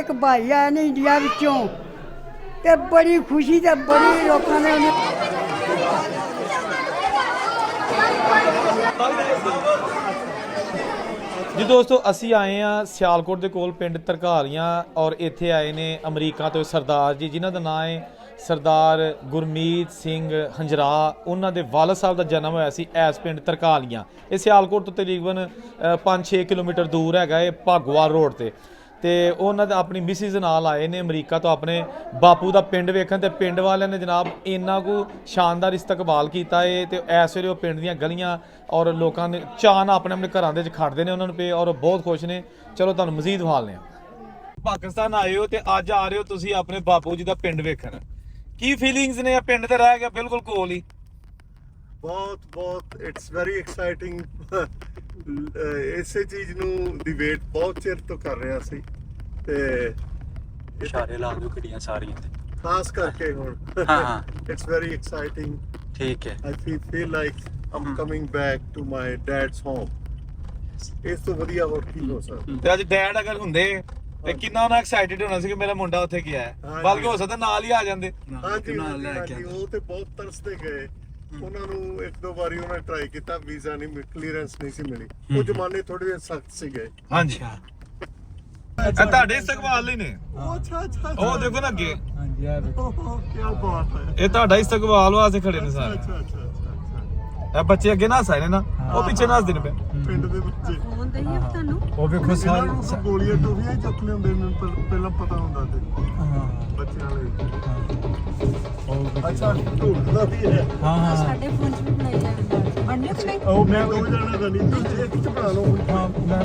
ਇੱਕ ਭਾਈ ਆਏ ਨੇ ਇੰਡੀਆ ਵਿੱਚੋਂ ਤੇ ਬੜੀ ਖੁਸ਼ੀ ਤੇ ਬੜੀ ਲੋਕਾਂ ਨੇ ਜੀ ਦੋਸਤੋ ਅਸੀਂ ਆਏ ਆ ਸਿਆਲਕੋਟ ਦੇ ਕੋਲ ਪਿੰਡ ਧਰਕਾਲੀਆਂ ਔਰ ਇੱਥੇ ਆਏ ਨੇ ਅਮਰੀਕਾ ਤੋਂ ਸਰਦਾਰ ਜੀ ਜਿਨ੍ਹਾਂ ਦਾ ਨਾਮ ਹੈ ਸਰਦਾਰ ਗੁਰਮੀਤ ਸਿੰਘ ਹੰਜਰਾ। ਉਹਨਾਂ ਦੇ ਵਾਲਦ ਸਾਹਿਬ ਦਾ ਜਨਮ ਹੋਇਆ ਸੀ ਇਸ ਪਿੰਡ ਧਰਕਾਲੀਆਂ। ਇਹ ਸਿਆਲਕੋਟ ਤੋਂ ਤਕਰੀਬਨ 5-6 ਕਿਲੋਮੀਟਰ ਦੂਰ ਹੈਗਾ ਇਹ ਭਾਗੋਵਾਲ ਰੋਡ ਤੇ ਉਹਨਾਂ ਦਾ ਆਪਣੀ ਮਿਸਿਸ ਨਾਲ ਆਏ ਨੇ ਅਮਰੀਕਾ ਤੋਂ ਆਪਣੇ ਬਾਪੂ ਦਾ ਪਿੰਡ ਵੇਖਣ ਤੇ ਪਿੰਡ ਵਾਲਿਆਂ ਨੇ ਜਨਾਬ ਇੰਨਾ ਕੁ ਸ਼ਾਨਦਾਰ ਇਸਤਕਬਾਲ ਕੀਤਾ ਏ ਤੇ ਇਸ ਵੇਲੇ ਉਹ ਪਿੰਡ ਦੀਆਂ ਗਲੀਆਂ ਔਰ ਲੋਕਾਂ ਨੇ ਚਾਅ ਨਾਲ ਆਪਣੇ ਘਰਾਂ ਦੇ ਵਿੱਚ ਖੜਦੇ ਨੇ ਉਹਨਾਂ ਨੂੰ ਪਏ ਔਰ ਬਹੁਤ ਖੁਸ਼ ਨੇ। ਚਲੋ ਤੁਹਾਨੂੰ ਮਜ਼ੀਦ ਵਿਖਾਲਦੇ ਹਾਂ। ਪਾਕਿਸਤਾਨ ਆਏ ਹੋ ਤੇ ਅੱਜ ਆ ਰਹੇ ਹੋ ਤੁਸੀਂ ਆਪਣੇ ਬਾਪੂ ਜੀ ਦਾ ਪਿੰਡ ਵੇਖਣ, ਕੀ ਫੀਲਿੰਗਸ ਨੇ? ਪਿੰਡ ਤੇ ਰਹਿ ਗਿਆ ਬਿਲਕੁਲ ਕੋਲ ਹੀ। ਬਹੁਤ ਇਟਸ ਵੈਰੀ ਐਕਸਾਈਟਿੰਗ। ਇਸੇ ਚੀਜ਼ ਨੂੰ ਦੀ ਵੇਟ ਬਹੁਤ ਚਿਰ ਤੋਂ ਕਰ ਰਿਹਾ ਸੀ ਤੇ ਇਸ਼ਾਰੇ ਲਾ ਦਿਓ ਗੱਡੀਆਂ ਸਾਰੀਆਂ ਤੇ ਖਾਸ ਕਰਕੇ ਹੁਣ ਹਾਂ ਇਟਸ ਵੈਰੀ ਐਕਸਾਈਟਿੰਗ। ਠੀਕ ਹੈ। I feel like I'm coming back to my dad's home. ਇਸ ਤੋਂ ਵਧੀਆ ਹੋਰ ਕੀ ਹੋ ਸਕਦਾ? ਤੇ ਅੱਜ ਡੈਡ ਅਗਰ ਹੁੰਦੇ ਤੇ ਕਿੰਨਾ ਉਹਨਾਂ ਐਕਸਾਈਟਿਡ ਹੋਣਾ ਸੀ ਕਿ ਮੇਰਾ ਮੁੰਡਾ ਉੱਥੇ ਗਿਆ ਹੈ, ਬਲਕਿ ਹੋ ਸਕਦਾ ਨਾਲ ਹੀ ਆ ਜਾਂਦੇ। ਹਾਂਜੀ ਉਹ ਤੇ ਬਹੁਤ ਤਰਸਦੇ ਗਏ। ਉਹਨਾਂ ਨੂੰ ਇੱਕ ਦੋ ਵਾਰੀ ਉਹਨਾਂ ਟਰਾਈ ਕੀਤਾ, ਵੀਜ਼ਾ ਨਹੀਂ ਕਲੀਅਰੈਂਸ ਨਹੀਂ ਸੀ ਮਿਲੀ। ਉਹ ਜ਼ਮਾਨੇ ਥੋੜੇ ਜਿਹੇ ਸਖਤ ਸੀਗੇ। ਹਾਂਜੀ ਇਹ ਤੁਹਾਡੇ ਇਸਤਕਬਾਲ ਲਈ ਨੇ। ਅੱਛਾ ਉਹ ਦੇਖੋ ਨਾ ਅੱਗੇ, ਹਾਂਜੀ ਆ ਵੇਖੋ ਕੀ ਬਾਤ ਹੈ। ਇਹ ਤੁਹਾਡਾ ਇਸਤਕਬਾਲ ਵਾਸਤੇ ਖੜੇ ਨੇ ਸਾਰੇ। ਅੱਛਾ ਇਹ ਬੱਚੇ ਅੱਗੇ ਨਾ ਹੱਸ ਰਹੇ ਨੇ ਨਾ, ਉਹ ਪਿੱਛੇ ਨਾ ਹੱਸਦੇ ਨੇ ਪਏ। ਪਿੰਡ ਦੇ ਬੱਚੇ ਫੋਨ ਦਈਏ ਤੁਹਾਨੂੰ ਉਹ ਵੇਖੋ ਸਾਰੇ ਗੋਲੀਆਂ ਟੋਫੀਆਂ ਚੁੱਕ ਲਿਆਉਂਦੇ ਨੇ, ਪਹਿਲਾਂ ਪਤਾ ਹੁੰਦਾ ਤੇ ਹਾਂ ਬੱਚਿਆਂ ਲਈ। ਉਹ ਅੱਛਾ ਢੋਲਦਾ ਵੀ ਹੈ। ਹਾਂ ਸਾਡੇ ਫੋਨ 'ਚ ਵੀ ਬਣਾਈ ਜਾਂਦੇ ਬਣਨੇ ਕਿ ਨਹੀਂ? ਉਹ ਮੈਂ ਦੋ ਜਾਣਾ ਦਾ ਨਹੀਂ, ਤੁਸੀਂ ਇੱਕ ਚ ਬਣਾ ਲਓ। ਹਾਂ ਮੈਂ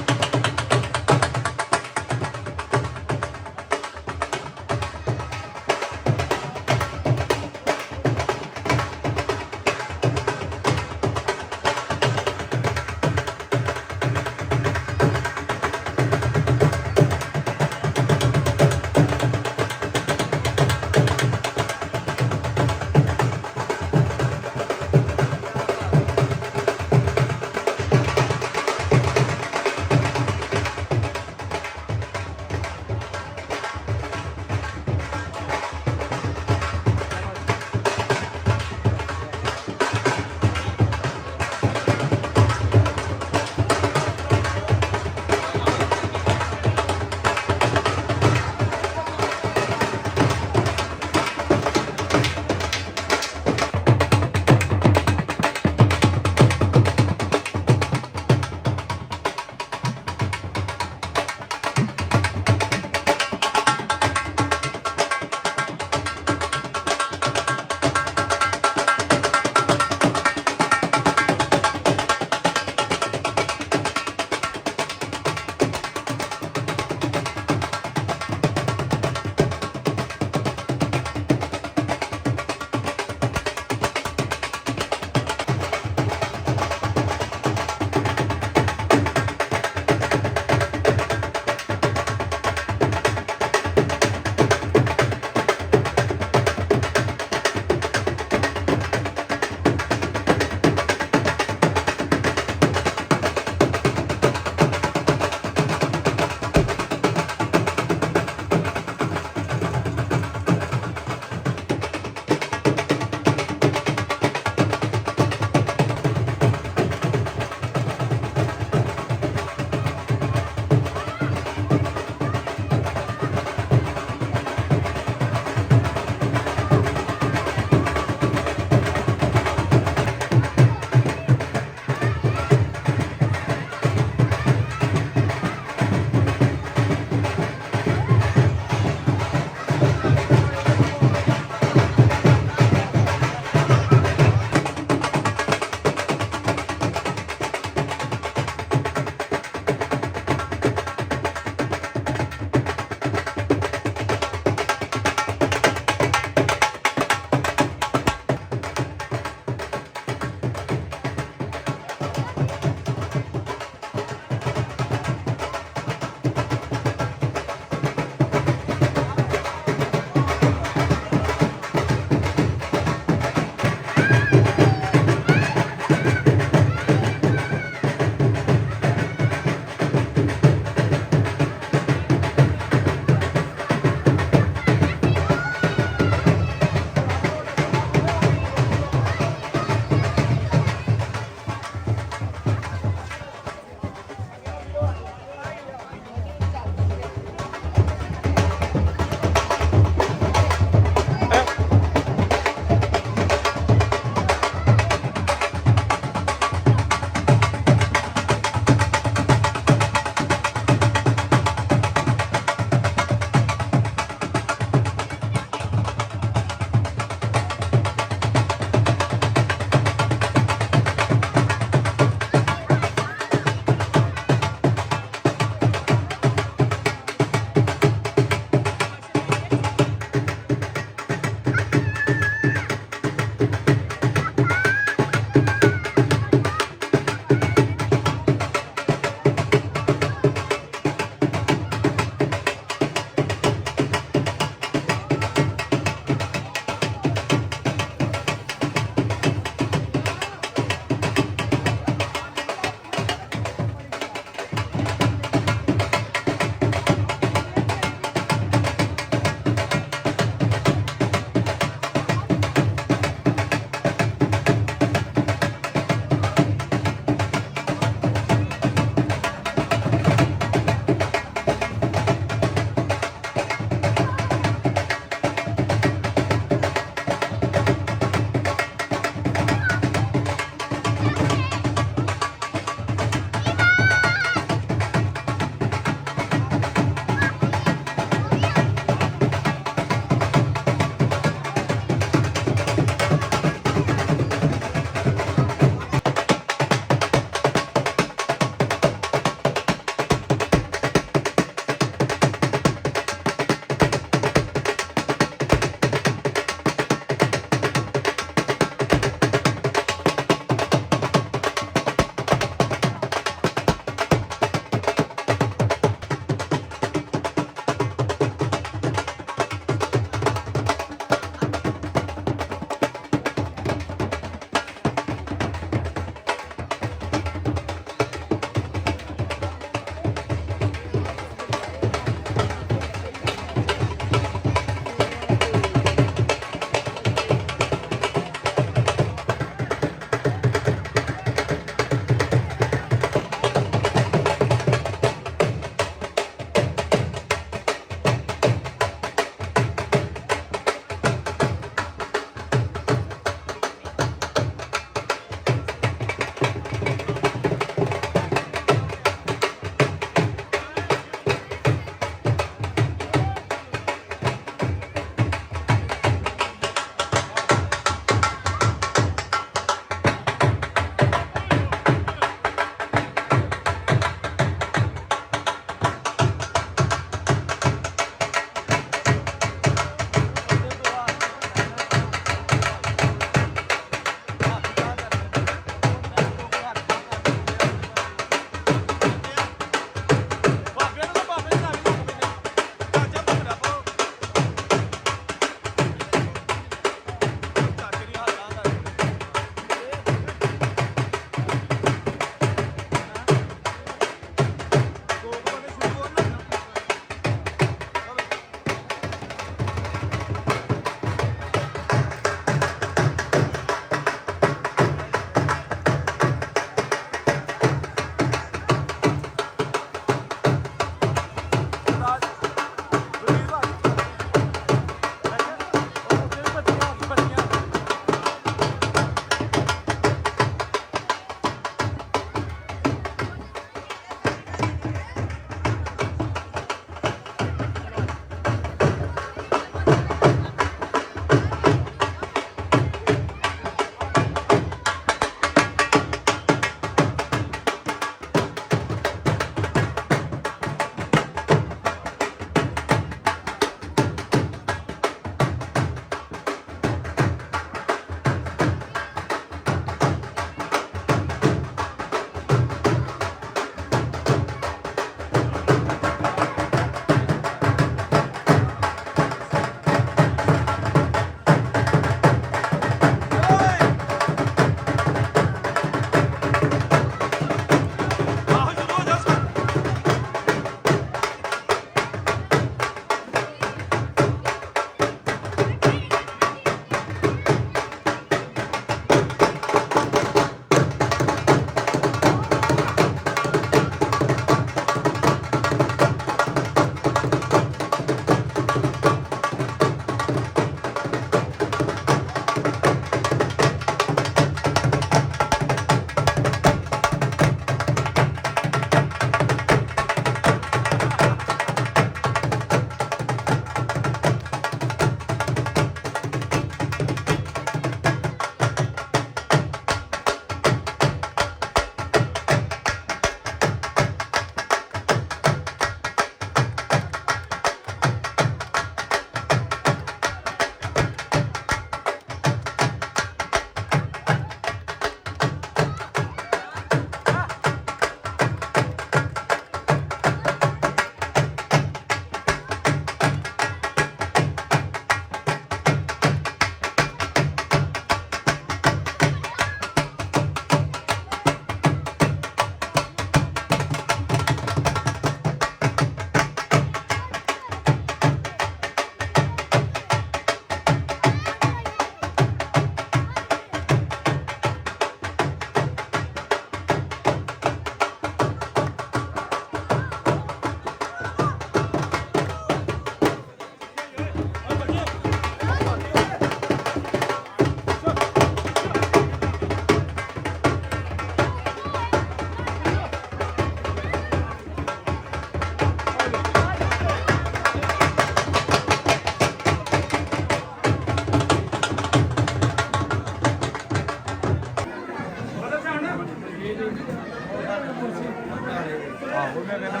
ਮੈਂ ਕਹਿੰਦਾ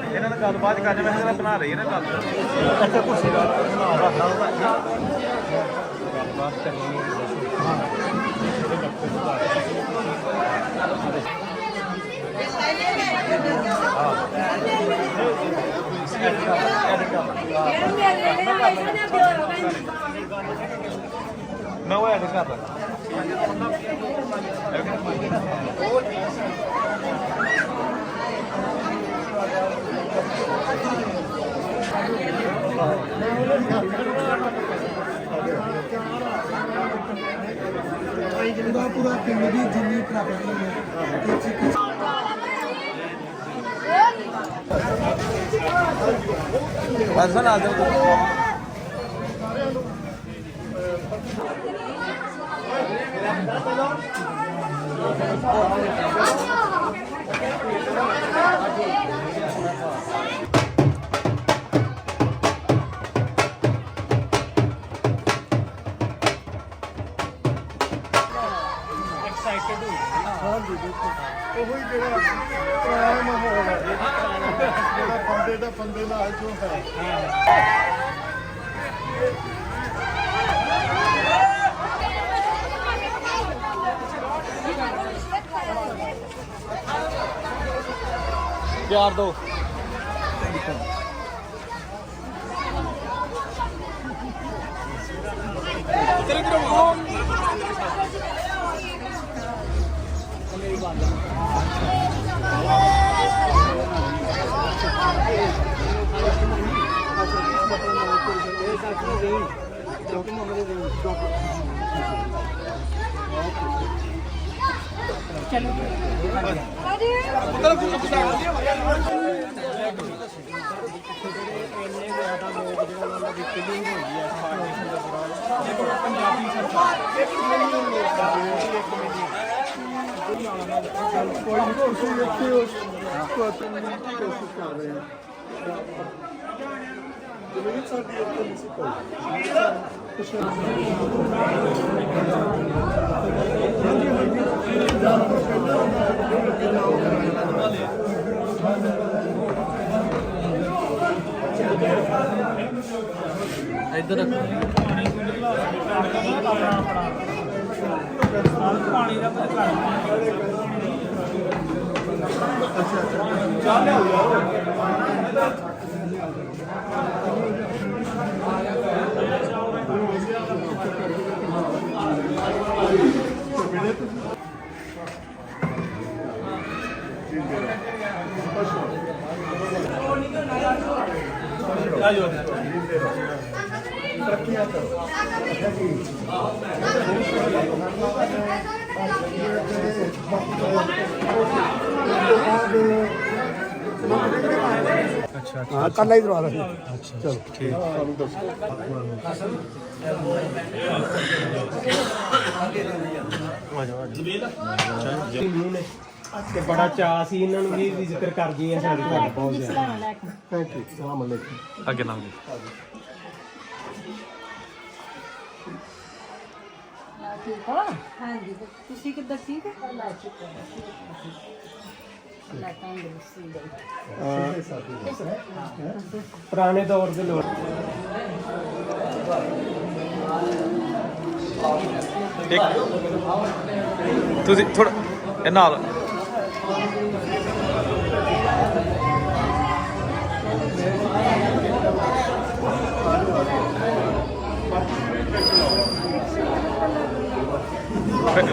ਇਹਨਾਂ ਨਾਲ ਗੱਲਬਾਤ ਕਰ ਮੈਂ ਕਿਹਾ ਬਣਾ ਰਹੀ ਹੈ ਨਾ ਗੱਲ ਅੱਛਾ ਕੁਰਸੀ ਦਾ बात करनी है मैं वो ऐड कर रहा पूरा पिंड की जिन्नी प्रॉपर्टी है बस ना आ ਉਹੀ ਜਿਹੜਾ ਪੁਰਾਣਾ ਮਾਹੌਲ ਹੈ ਜਿਹੜਾ ਬੰਦੇ ਨਾਲ ਜੋ ਹੈ प्यार दो इधर हाँ कल ही करवा रहे अच्छा चलो ठीक ਤੇ ਬੜਾ ਚਾਅ ਸੀ ਇਹਨਾਂ ਨੂੰ ਵੀ ਜ਼ਿਕਰ ਕਰਦੀ ਹੈ ਸਾਡੇ ਤੁਹਾਡਾ ਬਹੁਤ ਜ਼ਿਆਦਾ थैंक यू सलाम अलैकुम आगे नाम ਠੀਕ ਹੋ ਹਾਂਜੀ ਤੁਸੀਂ ਕਿੱਦਾਂ ਠੀਕ ਹੋ ਅੱਲਾ ਸ਼ੁਕਰ ਅੱਲਾ ਤੰਦਰੁਸਤੀ ਦੇ ਪੁਰਾਣੇ ਦੌਰ ਦੇ ਲੋਕ ਤੁਸੀਂ ਥੋੜਾ ਇਹ ਨਾਲ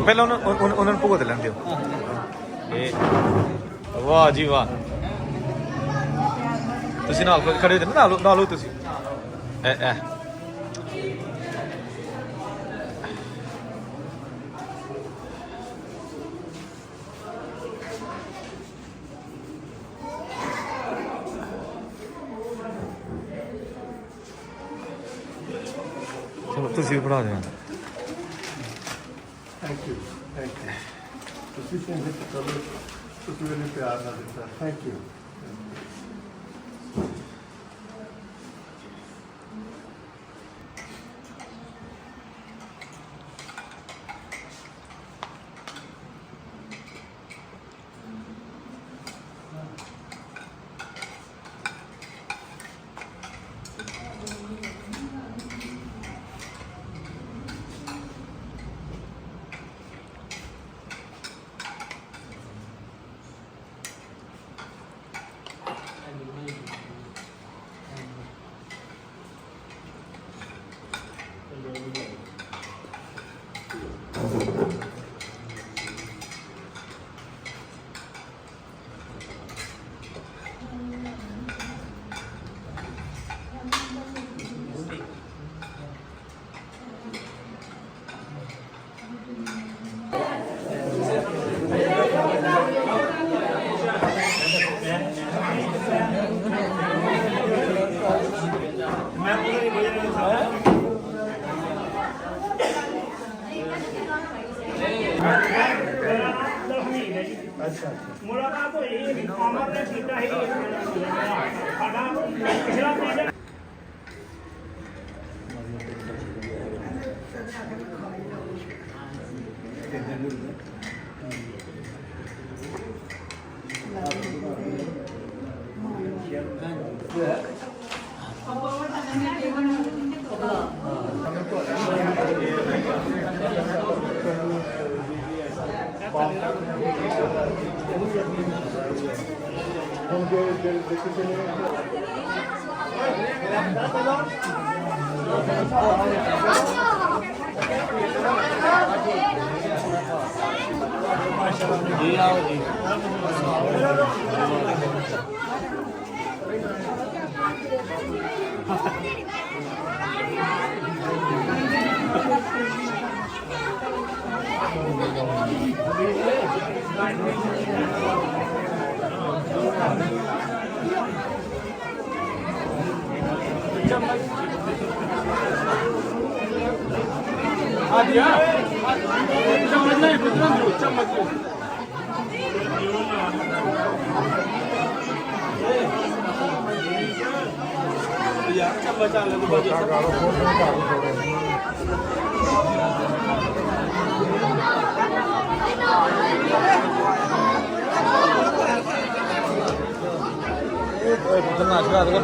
ਪਹਿਲਾਂ ਉਹਨਾਂ ਨੂੰ ਭੁਗਤ ਲੈਣ ਦਿਓ ਇਹ ਵਾਹ ਜੀ ਵਾਹ ਤੁਸੀਂ ਨਾਲ ਖੜੇ ਹੋ ਨਾ ਨਾਲੋ ਤੁਸੀਂ ਐ ਚਲੋ ਤੁਸੀਂ ਪੜਾ ਦੇਣਾ ਥੈਂਕ ਯੂ ਤੁਸੀਂ ਚੰਗੇ ਚਲੋ ਤੁਸੀਂ ਮੈਨੂੰ ਪਿਆਰ ਨਾਲ ਦਿੱਤਾ ਥੈਂਕ ਯੂ ਅੱਛਾ ਮੁਲਾਕਾਤ ਹੋਈ ਵੀ ਅਮਰ ਨੇ ਕੀਤਾ ਸੀ ਸਾਡਾ ਪਿਛਲਾ ਪਿੰਡ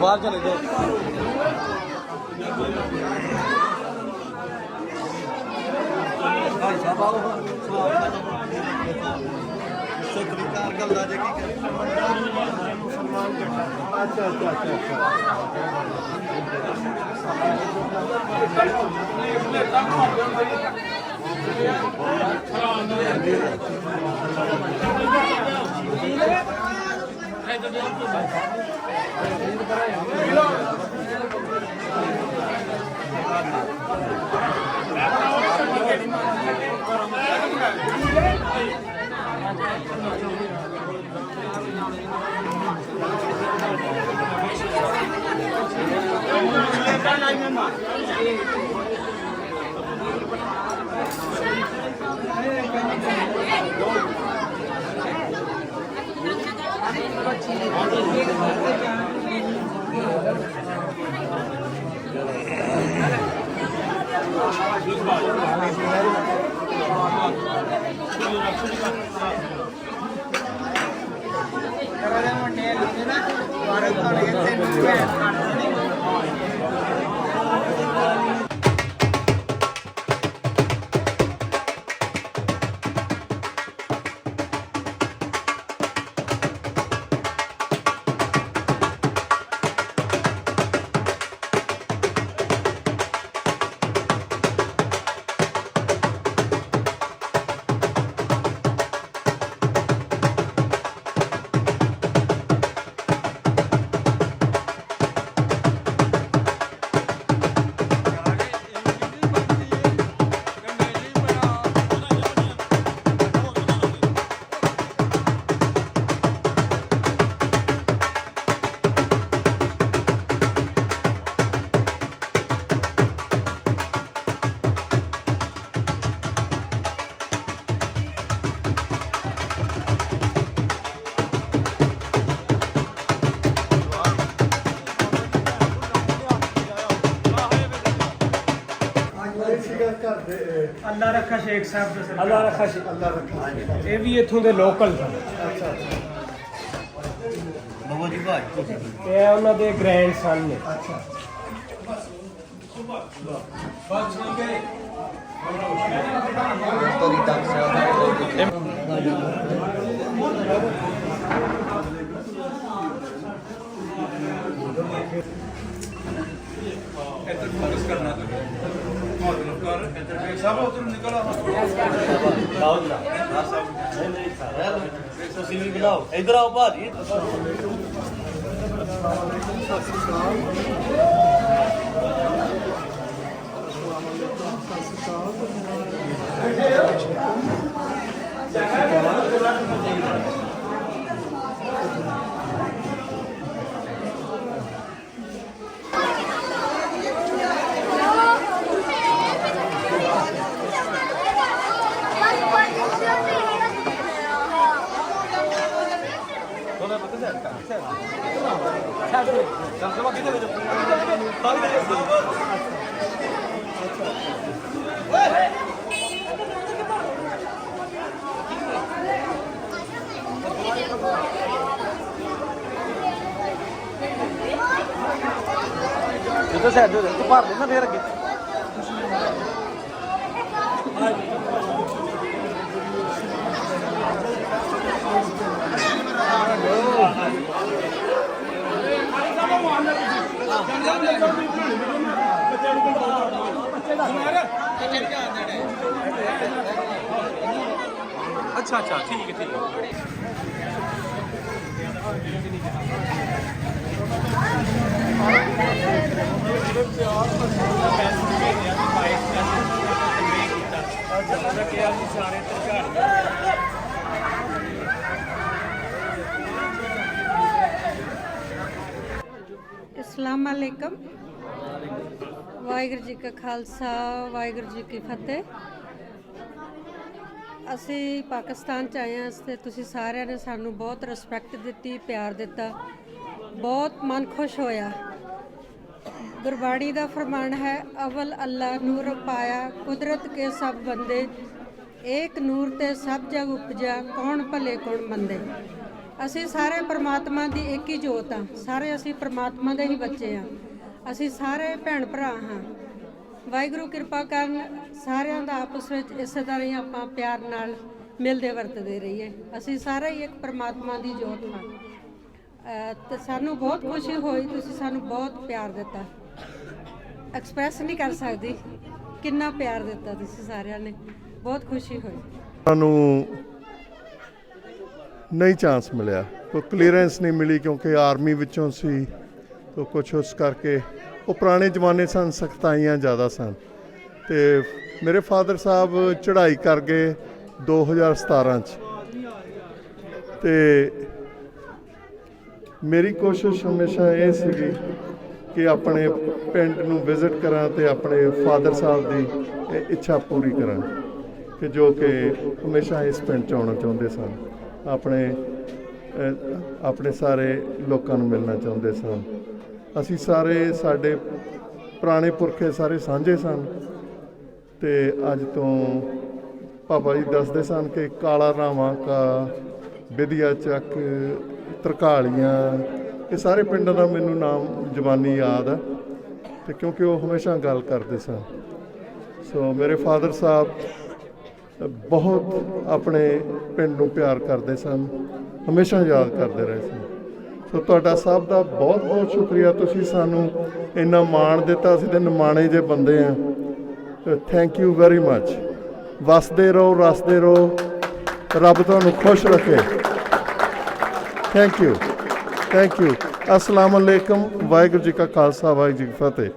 बाहर चले जाओ। अच्छा अच्छा अच्छा ਅੱਲਾ ਰੱਖਾ ਸ਼ੇਖ ਸਾਹਿਬ ਦਾ ਸਰਕਾਰ ਅੱਲਾ ਰੱਖਾ ਸ਼ੇਖ ਅੱਲਾ ਰੱਖਾ ਇਹ ਵੀ ਇੱਥੋਂ ਦੇ ਲੋਕਲ ਸਨ। ਅੱਛਾ ਬਾਬਾ ਜੀ ਭਾਈ ਇਹ ਉਹਨਾਂ ਦੇ ਗ੍ਰੈਂਡ ਸਨ ਨੇ। ਅੱਛਾ ਤੋਰੀ ਤੱਕ ਸਾਹਿਬ ਤੁਸੀਂ ਵੀ ਬੁਲਾਓ ਇਧਰ ਆਓ ਭਾਜੀ ਜਿੱਦਾਂ ਸਾਈਡ ਦੇ ਤੂੰ ਭਰ ਲੈਣਾ ਫੇਰ ਅੱਗੇ ਅੱਛਾ ਅੱਛਾ ਠੀਕ ਹੈ अस्सलाम वालेकुम वाहिगुरू जी का खालसा वाहिगुरू जी की फतेह। ਅਸੀਂ ਪਾਕਿਸਤਾਨ 'ਚ ਆਏ ਹਾਂ ਤੇ ਤੁਸੀਂ ਸਾਰਿਆਂ ਨੇ ਸਾਨੂੰ ਬਹੁਤ ਰਿਸਪੈਕਟ ਦਿੱਤੀ, ਪਿਆਰ ਦਿੱਤਾ, ਬਹੁਤ ਮਨ ਖੁਸ਼ ਹੋਇਆ। ਗੁਰਬਾਣੀ ਦਾ ਫਰਮਾਨ ਹੈ, ਅਵਲ ਅੱਲਾ ਨੂਰ ਪਾਇਆ ਕੁਦਰਤ ਕੇ ਸਭ ਬੰਦੇ, ਏਕ ਨੂਰ ਤੇ ਸਭ ਜਗ ਉਪਜਿਆ ਕੌਣ ਭਲੇ ਕੌਣ ਮੰਦੇ। ਅਸੀਂ ਸਾਰੇ ਪਰਮਾਤਮਾ ਦੀ ਇੱਕ ਹੀ ਜੋਤ ਹਾਂ, ਸਾਰੇ ਅਸੀਂ ਪਰਮਾਤਮਾ ਦੇ ਹੀ ਬੱਚੇ ਹਾਂ, ਅਸੀਂ ਸਾਰੇ ਭੈਣ ਭਰਾ ਹਾਂ। ਵਾਹਿਗੁਰੂ ਕਿਰਪਾ ਕਰਨ ਸਾਰਿਆਂ ਦਾ ਆਪਸ ਵਿੱਚ ਇਸੇ ਤਰ੍ਹਾਂ ਹੀ ਆਪਾਂ ਪਿਆਰ ਨਾਲ ਮਿਲਦੇ ਵਰਤਦੇ ਰਹੀਏ। ਅਸੀਂ ਸਾਰੇ ਹੀ ਇੱਕ ਪਰਮਾਤਮਾ ਦੀ ਜੋਤ ਹਾਂ ਤੇ ਸਾਨੂੰ ਬਹੁਤ ਖੁਸ਼ੀ ਹੋਈ, ਤੁਸੀਂ ਸਾਨੂੰ ਬਹੁਤ ਪਿਆਰ ਦਿੱਤਾ, ਐਕਸਪ੍ਰੈਸ ਨਹੀਂ ਕਰ ਸਕਦੀ ਕਿੰਨਾ ਪਿਆਰ ਦਿੱਤਾ ਤੁਸੀਂ ਸਾਰਿਆਂ ਨੇ, ਬਹੁਤ ਖੁਸ਼ੀ ਹੋਈ। ਸਾਨੂੰ ਨਹੀਂ ਚਾਂਸ ਮਿਲਿਆ, ਕੋਈ ਕਲੀਅਰੈਂਸ ਨਹੀਂ ਮਿਲੀ ਕਿਉਂਕਿ ਆਰਮੀ ਵਿੱਚੋਂ ਸੀ ਤਾਂ ਕੁਛ ਉਸ ਕਰਕੇ ਉਹ ਪੁਰਾਣੇ ਜ਼ਮਾਨੇ ਸਨ, ਸਖਤਾਈਆਂ ਜ਼ਿਆਦਾ ਸਨ। ਤੇ ਮੇਰੇ ਫਾਦਰ ਸਾਹਿਬ ਚੜ੍ਹਾਈ ਕਰ ਗਏ 2017 'ਚ ਤੇ ਮੇਰੀ ਕੋਸ਼ਿਸ਼ ਹਮੇਸ਼ਾ ਇਹ ਸੀਗੀ ਕਿ ਆਪਣੇ ਪਿੰਡ ਨੂੰ ਵਿਜ਼ਿਟ ਕਰਾਂ ਤੇ ਆਪਣੇ ਫਾਦਰ ਸਾਹਿਬ ਦੀ ਇੱਛਾ ਪੂਰੀ ਕਰਾਂ ਕਿ ਜੋ ਕਿ ਹਮੇਸ਼ਾ ਇਸ ਪਿੰਡ 'ਚ ਆਉਣਾ ਚਾਹੁੰਦੇ ਸਨ, ਆਪਣੇ ਸਾਰੇ ਲੋਕਾਂ ਨੂੰ ਮਿਲਣਾ ਚਾਹੁੰਦੇ ਸਨ। ਅਸੀਂ ਸਾਰੇ ਸਾਡੇ ਪੁਰਾਣੇ ਪੁਰਖੇ ਸਾਰੇ ਸਾਂਝੇ ਸਨ ਤੇ ਅੱਜ ਤੋਂ ਪਾਪਾ ਜੀ ਦੱਸਦੇ ਸਨ ਕਿ ਕਾਲਾ ਰਾਵਾਂ ਕਾ ਵਿਧਿਆ ਚੱਕ ਤਰਕਾਲੀਆਂ, ਇਹ ਸਾਰੇ ਪਿੰਡਾਂ ਦਾ ਮੈਨੂੰ ਨਾਮ ਜ਼ਬਾਨੀ ਯਾਦ ਆ ਤੇ ਕਿਉਂਕਿ ਉਹ ਹਮੇਸ਼ਾ ਗੱਲ ਕਰਦੇ ਸਨ। ਸੋ ਮੇਰੇ ਫਾਦਰ ਸਾਹਿਬ ਬਹੁਤ ਆਪਣੇ ਪਿੰਡ ਨੂੰ ਪਿਆਰ ਕਰਦੇ ਸਨ, ਹਮੇਸ਼ਾ ਯਾਦ ਕਰਦੇ ਰਹੇ ਸਨ। ਸੋ ਤੁਹਾਡਾ ਸਭ ਦਾ ਬਹੁਤ ਬਹੁਤ ਸ਼ੁਕਰੀਆ, ਤੁਸੀਂ ਸਾਨੂੰ ਇੰਨਾ ਮਾਣ ਦਿੱਤਾ, ਅਸੀਂ ਤਾਂ ਨਿਮਾਣੇ ਜਿਹੇ ਬੰਦੇ ਹਾਂ। Thank you very much. ਵਸਦੇ ਰਹੋ, ਰਸਦੇ ਰਹੋ, ਰੱਬ ਤੁਹਾਨੂੰ ਖੁਸ਼ ਰੱਖੇ। Thank you, thank you. ਅਸਲਾਮ ਅਲੈਕਮ। ਵਾਹਿਗੁਰੂ ਜੀ ਕਾ ਖਾਲਸਾ, ਵਾਹਿਗੁਰੂ ਜੀ ਕੀ ਫਤਿਹ।